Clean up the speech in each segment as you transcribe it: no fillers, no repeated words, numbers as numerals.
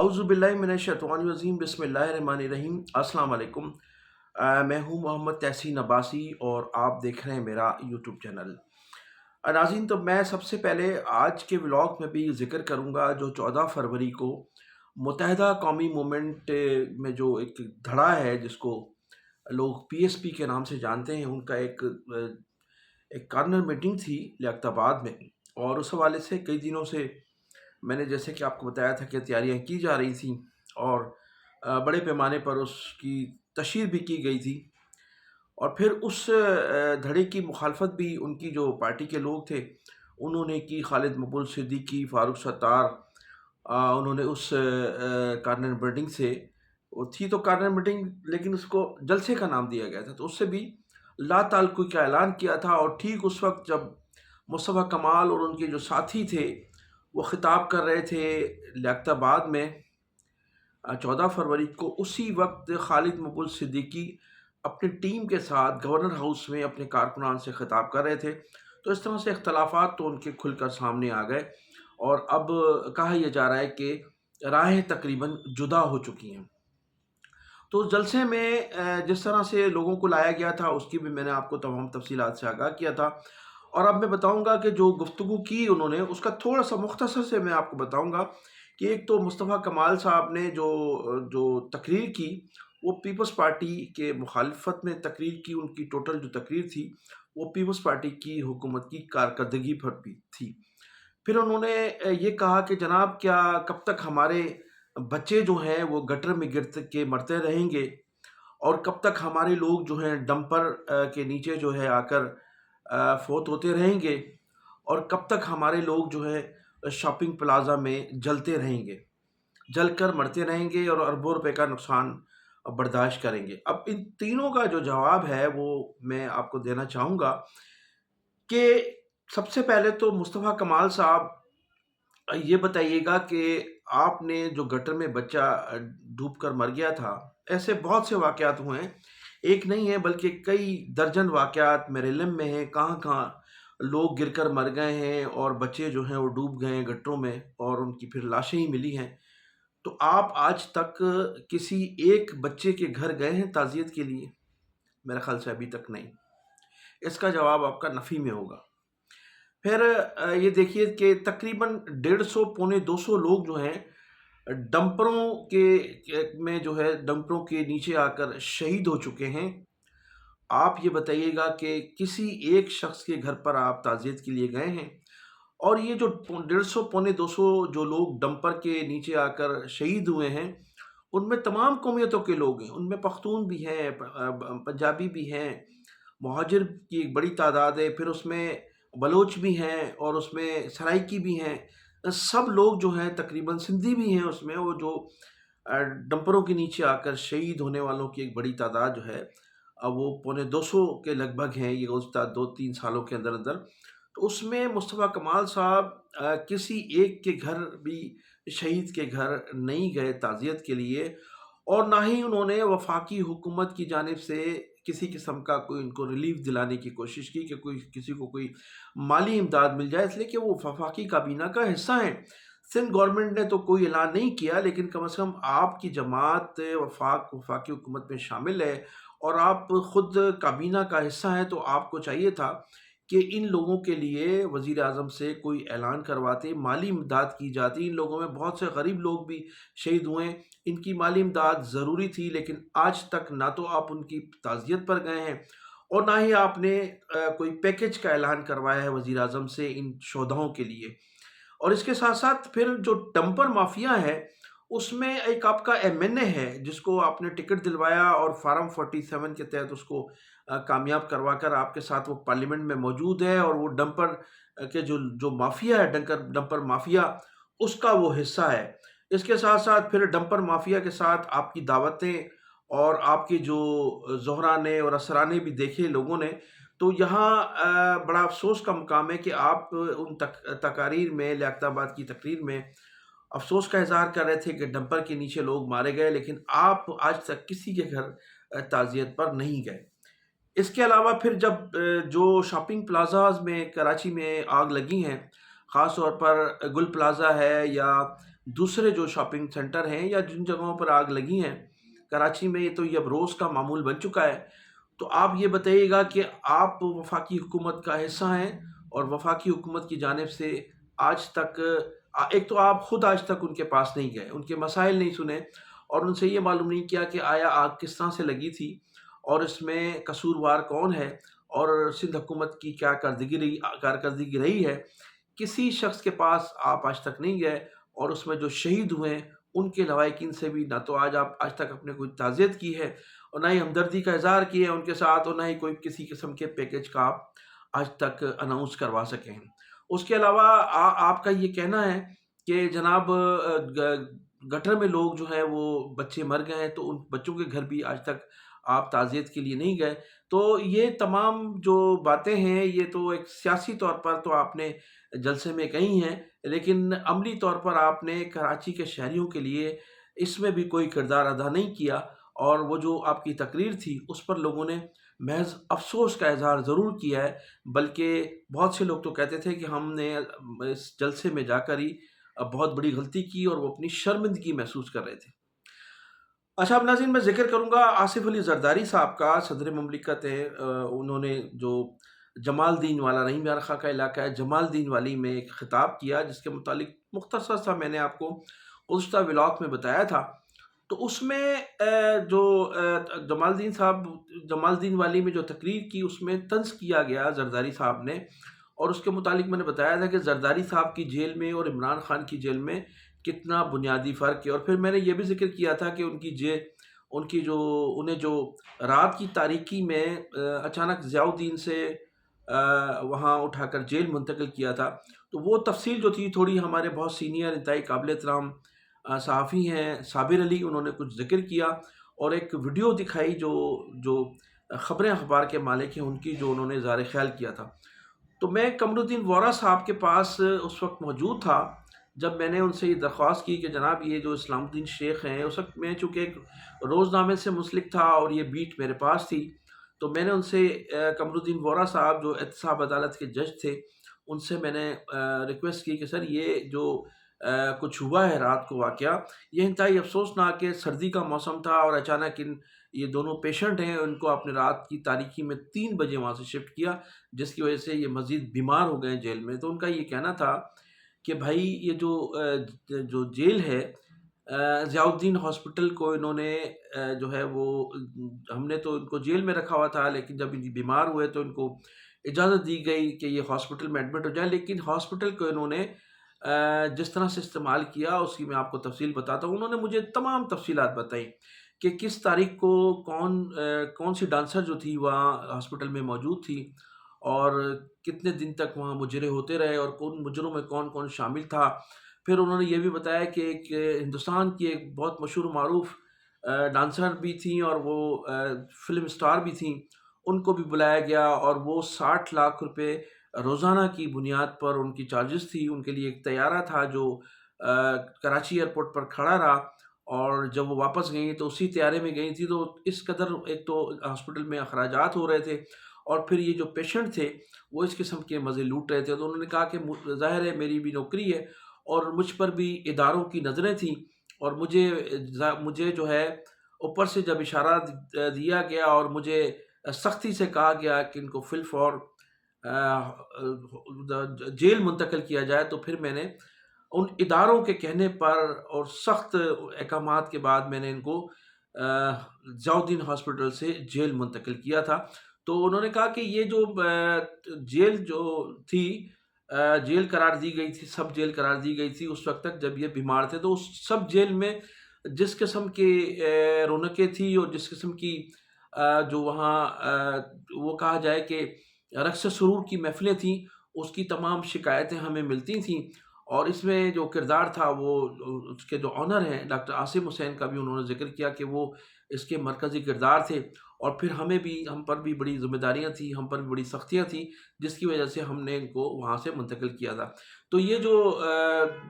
औज़ुबिल्लाहिमिनश्शैतानिर्रजीम बिस्मिल्लाहिर्रहमानिर्रहीम। अस्सलाम वालेकुम। मैं हूँ मोहम्मद तहसीन अब्बासी और आप देख रहे हैं मेरा यूट्यूब चैनल। नाज़रीन, तो मैं सबसे पहले आज के व्लॉग में भी ज़िक्र करूँगा जो 14 फरवरी को मुत्तहिदा कौमी मूवमेंट में जो एक धड़ा है जिसको लोग पीएसपी के नाम से जानते हैं, उनका एक कार्नर मीटिंग थी लियाकताबाद में। और उस हवाले से कई दिनों से मैंने, जैसे कि आपको बताया था, कि तैयारियां की जा रही थी और बड़े पैमाने पर उसकी तशहीर भी की गई थी। और फिर उस धड़े की मुखालफत भी उनकी जो पार्टी के लोग थे उन्होंने की। खालिद मकबूल सिद्दीकी, फ़ारूक सत्तार, उन्होंने उस कार्नर मीटिंग से, वो थी तो कार्नर मीटिंग लेकिन उसको जलसे का नाम दिया गया था, तो उससे भी ला ताल्लुकी का ऐलान किया था। और ठीक उस वक्त जब मुस्तफ़ा कमाल और उनके जो साथी थे वो ख़िताब कर रहे थे लियाकताबाद में 14 फरवरी को, उसी वक्त खालिद मकबूल सिद्दीकी अपनी टीम के साथ गवर्नर हाउस में अपने कारकुनान से ख़िताब कर रहे थे। तो इस तरह से इख्तलाफात तो उनके खुलकर सामने आ गए और अब कहा यह जा रहा है कि राहें तकरीबन जुदा हो चुकी हैं। तो उस जलसे में जिस तरह से लोगों को लाया गया था उसकी भी मैंने आपको तमाम तफसीलात से आगाह किया था। और अब मैं बताऊंगा कि जो गुफ्तगू की उन्होंने उसका थोड़ा सा मुख्तसर से मैं आपको बताऊंगा कि एक तो मुस्तफ़ा कमाल साहब ने जो जो तकरीर की वो पीपल्स पार्टी के मुखालफत में तकरीर की। उनकी टोटल जो तकरीर थी वो पीपल्स पार्टी की हुकूमत की कारकर्दगी पर भी थी। फिर उन्होंने ये कहा कि जनाब, क्या कब तक हमारे बच्चे जो हैं वो गटर में गिर के मरते रहेंगे और कब तक हमारे लोग जो हैं डंपर के नीचे जो है आकर फोत होते रहेंगे और कब तक हमारे लोग जो है शॉपिंग प्लाजा में जलते रहेंगे, जलकर मरते रहेंगे और अरबों रुपए का नुकसान बर्दाश्त करेंगे। अब इन तीनों का जो जवाब है वो मैं आपको देना चाहूँगा कि सबसे पहले तो मुस्तफ़ा कमाल साहब, ये बताइएगा कि आपने जो गटर में बच्चा डूब कर मर गया था, ऐसे बहुत से वाक़यात हुए हैं। एक नहीं है बल्कि कई दर्जन वाक़यात मेरे इल्म में हैं। कहाँ-कहाँ लोग गिरकर मर गए हैं और बच्चे जो हैं वो डूब गए हैं गटरों में और उनकी फिर लाशें ही मिली हैं। तो आप आज तक किसी एक बच्चे के घर गए हैं ताज़ियत के लिए? मेरे ख़्याल से अभी तक नहीं। इसका जवाब आपका नफ़ी में होगा। फिर ये देखिए कि तकरीबन 150 पौने 200 लोग जो हैं डंपरों में जो है डंपरों के नीचे आकर शहीद हो चुके हैं। आप ये बताइएगा कि किसी एक शख्स के घर पर आप ताज़ियत के लिए गए हैं? और ये जो 150 पौने 200 जो लोग डंपर के नीचे आकर शहीद हुए हैं, उनमें तमाम कौमियतों के लोग हैं। उनमें पख्तून भी हैं, पंजाबी भी हैं, मुहाजिर की एक बड़ी तादाद है, फिर उसमें बलोच भी हैं और उसमें सराइकी भी हैं। सब लोग जो हैं, तकरीबन सिंधी भी हैं उसमें, वो जो डंपरों के नीचे आकर शहीद होने वालों की एक बड़ी तादाद जो है, वो पौने 200 के लगभग हैं ये गुज़िश्ता 2-3 सालों के अंदर-अंदर। तो उसमें मुस्तफ़ा कमाल साहब किसी एक के घर भी, शहीद के घर नहीं गए ताज़ियत के लिए और ना ही उन्होंने वफाकी हुकूमत की जानिब से किसी किस्म का कोई उनको रिलीफ दिलाने की कोशिश की कि कोई किसी को कोई माली इमदाद मिल जाए, इसलिए कि वो वफाकी काबीना का हिस्सा हैं। सिंध गवर्नमेंट ने तो कोई ऐलान नहीं किया, लेकिन कम से कम आपकी जमात वफाकी हुकूमत में शामिल है और आप खुद काबीना का हिस्सा हैं, तो आपको चाहिए था कि इन लोगों के लिए वज़ीर आज़म से कोई ऐलान करवाते, माली इमदाद की जाती। इन लोगों में बहुत से गरीब लोग भी शहीद हुए, इनकी माली इमदाद ज़रूरी थी, लेकिन आज तक ना तो आप उनकी ताज़ियत पर गए हैं और ना ही आपने कोई पैकेज का ऐलान करवाया है वज़ीर आज़म से इन शोधाओं के लिए। और इसके साथ-साथ फिर जो डंपर माफिया है, उसमें एक आपका एमएनए है जिसको आपने टिकट दिलवाया और फार्म 47 के तहत उसको कामयाब करवाकर आपके साथ वो पार्लियामेंट में मौजूद है और वो डंपर के जो जो माफिया है, डंपर माफिया, उसका वो हिस्सा है। इसके साथ-साथ फिर डंपर माफिया के साथ आपकी दावतें और आपके जो ज़ोहराने और असराने भी देखे लोगों ने। तो यहाँ बड़ा अफ़सोस का मुकाम है कि आप उन तकारीर में, लियाकताबाद की तकरीर में अफ़सोस का इज़हार कर रहे थे कि डंपर के नीचे लोग मारे गए, लेकिन आप आज तक किसी के घर ताज़ियत पर नहीं गए। इसके अलावा फिर जब जो शॉपिंग प्लाज़ाज़ में कराची में आग लगी हैं, ख़ास तौर पर गुल प्लाज़ा है या دوسرے جو شاپنگ سینٹر ہیں یا جن جگہوں پر آگ لگی ہیں کراچی میں، یہ تو یہ اب روز کا معمول بن چکا ہے۔ تو آپ یہ بتائیے گا کہ آپ وفاقی حکومت کا حصہ ہیں، اور وفاقی حکومت کی جانب سے آج تک ایک تو آپ خود آج تک ان کے پاس نہیں گئے، ان کے مسائل نہیں سنے، اور ان سے یہ معلوم نہیں کیا کہ آیا آگ کس طرح سے لگی تھی اور اس میں قصوروار کون ہے، اور سندھ حکومت کی کیا کارکردگی رہی ہے۔ کسی شخص کے پاس آپ آج تک نہیں گئے، اور اس میں جو شہید ہوئے ہیں ان کے لواحقین سے بھی نہ تو آج تک اپنے کوئی تعزیت کی ہے، اور نہ ہی ہمدردی کا اظہار کیا ہے ان کے ساتھ، اور نہ ہی کوئی کسی قسم کے پیکج کا آپ آج تک اناؤنس کروا سکے ہیں۔ اس کے علاوہ آپ کا یہ کہنا ہے کہ جناب گٹر میں لوگ جو ہیں وہ بچے مر گئے ہیں، تو ان بچوں کے گھر بھی آج تک آپ تعزیت کے لیے نہیں گئے۔ تو یہ تمام جو باتیں ہیں یہ تو ایک سیاسی طور پر تو آپ نے جلسے میں کہی ہیں، لیکن عملی طور پر آپ نے کراچی کے شہریوں کے لیے اس میں بھی کوئی کردار ادا نہیں کیا، اور وہ جو آپ کی تقریر تھی اس پر لوگوں نے محض افسوس کا اظہار ضرور کیا ہے، بلکہ بہت سے لوگ تو کہتے تھے کہ ہم نے اس جلسے میں جا کر ہی بہت بڑی غلطی کی، اور وہ اپنی شرمندگی محسوس کر رہے تھے۔ اچھا اب ناظرین میں ذکر کروں گا آصف علی زرداری صاحب کا، صدر مملکت ہیں۔ انہوں نے جو جمال دین والا، رحیم یار خاں کا علاقہ ہے، جمال دین والی میں ایک خطاب کیا جس کے متعلق مختصر سا میں نے آپ کو گزشتہ ولاگ میں بتایا تھا۔ تو اس میں جو جمال دین والی میں جو تقریر کی اس میں طنز کیا گیا زرداری صاحب نے، اور اس کے متعلق میں نے بتایا تھا کہ زرداری صاحب کی جیل میں اور عمران خان کی جیل میں کتنا بنیادی فرق ہے، اور پھر میں نے یہ بھی ذکر کیا تھا کہ انہیں جو رات کی تاریکی میں اچانک ضیاء الدین سے وہاں اٹھا کر جیل منتقل کیا تھا، تو وہ تفصیل جو تھی تھوڑی ہمارے بہت سینئر انتہائی قابل احترام صحافی ہیں صابر علی، انہوں نے کچھ ذکر کیا اور ایک ویڈیو دکھائی جو خبریں اخبار کے مالک ہیں ان کی، جو انہوں نے اظہار خیال کیا تھا۔ تو میں قمر الدین وورا صاحب کے پاس اس وقت موجود تھا جب میں نے ان سے یہ درخواست کی کہ جناب یہ جو اسلام الدین شیخ ہیں، اس وقت میں چونکہ ایک روزنامے سے منسلک تھا اور یہ بیٹ میرے پاس تھی، تو میں نے ان سے قمر الدین وورا صاحب جو احتساب عدالت کے جج تھے ان سے میں نے ریکویسٹ کی کہ سر یہ جو کچھ ہوا ہے رات کو واقعہ، یہ انتہائی افسوسناک ہے، سردی کا موسم تھا اور اچانک یہ دونوں پیشنٹ ہیں ان کو آپ نے رات کی تاریکی میں 3 بجے وہاں سے شفٹ کیا، جس کی وجہ سے یہ مزید بیمار ہو گئے جیل میں۔ تو ان کا یہ کہنا تھا کہ بھائی یہ جو جیل ہے ضیاء الدین ہاسپٹل کو انہوں نے جو ہے وہ ہم نے تو ان کو جیل میں رکھا ہوا تھا، لیکن جب یہ بیمار ہوئے تو ان کو اجازت دی گئی کہ یہ ہاسپٹل میں ایڈمٹ ہو جائیں، لیکن ہاسپٹل کو انہوں نے جس طرح سے استعمال کیا اس کی میں آپ کو تفصیل بتاتا ہوں۔ انہوں نے مجھے تمام تفصیلات بتائیں کہ کس تاریخ کو کون سی ڈانسر جو تھی وہاں ہاسپٹل میں موجود تھی، اور کتنے دن تک وہاں مجرے ہوتے رہے، اور کون مجروں میں کون کون شامل تھا۔ پھر انہوں نے یہ بھی بتایا کہ ایک ہندوستان کی ایک بہت مشہور معروف ڈانسر بھی تھیں اور وہ فلم سٹار بھی تھیں، ان کو بھی بلایا گیا، اور وہ 60 لاکھ روپے روزانہ کی بنیاد پر ان کی چارجز تھی۔ ان کے لیے ایک طیارہ تھا جو کراچی ایئرپورٹ پر کھڑا رہا، اور جب وہ واپس گئیں تو اسی طیارے میں گئی تھی۔ تو اس قدر ایک تو ہاسپٹل میں اخراجات ہو رہے تھے، اور پھر یہ جو پیشنٹ تھے وہ اس قسم کے مزے لوٹ رہے تھے۔ تو انہوں نے کہا کہ ظاہر ہے میری بھی نوکری ہے اور مجھ پر بھی اداروں کی نظریں تھیں، اور مجھے جو ہے اوپر سے جب اشارہ دیا گیا اور مجھے سختی سے کہا گیا کہ ان کو فی الفور جیل منتقل کیا جائے، تو پھر میں نے ان اداروں کے کہنے پر اور سخت احکامات کے بعد میں نے ان کو ضیاء الدین ہاسپٹل سے جیل منتقل کیا تھا۔ تو انہوں نے کہا کہ یہ جو جیل جو تھی جیل قرار دی گئی تھی، سب جیل قرار دی گئی تھی اس وقت تک جب یہ بیمار تھے، تو اس سب جیل میں جس قسم کی رونقیں تھی اور جس قسم کی جو وہاں وہ کہا جائے کہ رقص سرور کی محفلیں تھیں، اس کی تمام شکایتیں ہمیں ملتی تھیں، اور اس میں جو کردار تھا وہ اس کے جو آنر ہیں ڈاکٹر عاصم حسین کا بھی انہوں نے ذکر کیا کہ وہ اس کے مرکزی کردار تھے، اور پھر ہم پر بھی بڑی ذمہ داریاں تھیں، ہم پر بھی بڑی سختیاں تھیں، جس کی وجہ سے ہم نے ان کو وہاں سے منتقل کیا تھا۔ تو یہ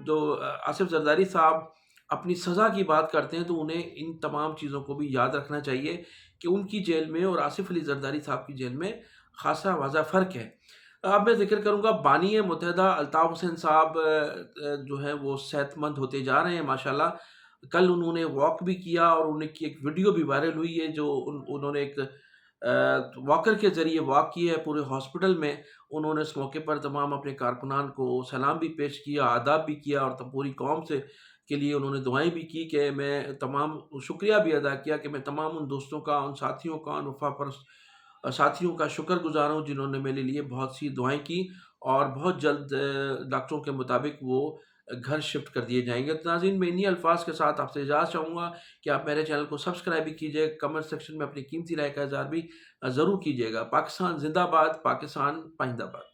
جو آصف زرداری صاحب اپنی سزا کی بات کرتے ہیں تو انہیں ان تمام چیزوں کو بھی یاد رکھنا چاہیے کہ ان کی جیل میں اور آصف علی زرداری صاحب کی جیل میں خاصا واضح فرق ہے۔ अब मैं ज़िक्र करूँगा बानी मुत्तहिदा अल्ताफ़ हुसैन साहब जो हैं वो सेहतमंद होते जा रहे हैं माशाल्लाह। कल उन्होंने वॉक भी किया और उनकी एक वीडियो भी वायरल हुई है जो उन्होंने एक वॉकर के ज़रिए वॉक किया है पूरे हॉस्पिटल में। उन्होंने इस मौके पर तमाम अपने कारकुनान को सलाम भी पेश किया, आदाब भी किया और पूरी कौम से के लिए उन्होंने दुआएँ भी की कि मैं तमाम शुक्रिया भी अदा किया कि मैं तमाम उन दोस्तों का, उन साथियों का, उन वफ़ापरस साथियों का शुक्रगुज़ार हूँ जिन्होंने मेरे लिए बहुत सी दुआएँ की और बहुत जल्द डॉक्टरों के मुताबिक वो घर शिफ्ट कर दिए जाएँगे। तो नाज़रीन मैं इन्हीं अल्फ़ाज़ के साथ आपसे इजाज़त चाहूँगा कि आप मेरे चैनल को सब्सक्राइब भी कीजिए, कमेंट सेक्शन में अपनी कीमती राय का इज़हार भी ज़रूर कीजिएगा। पाकिस्तान ज़िंदाबाद, पाकिस्तान पाइंदाबाद।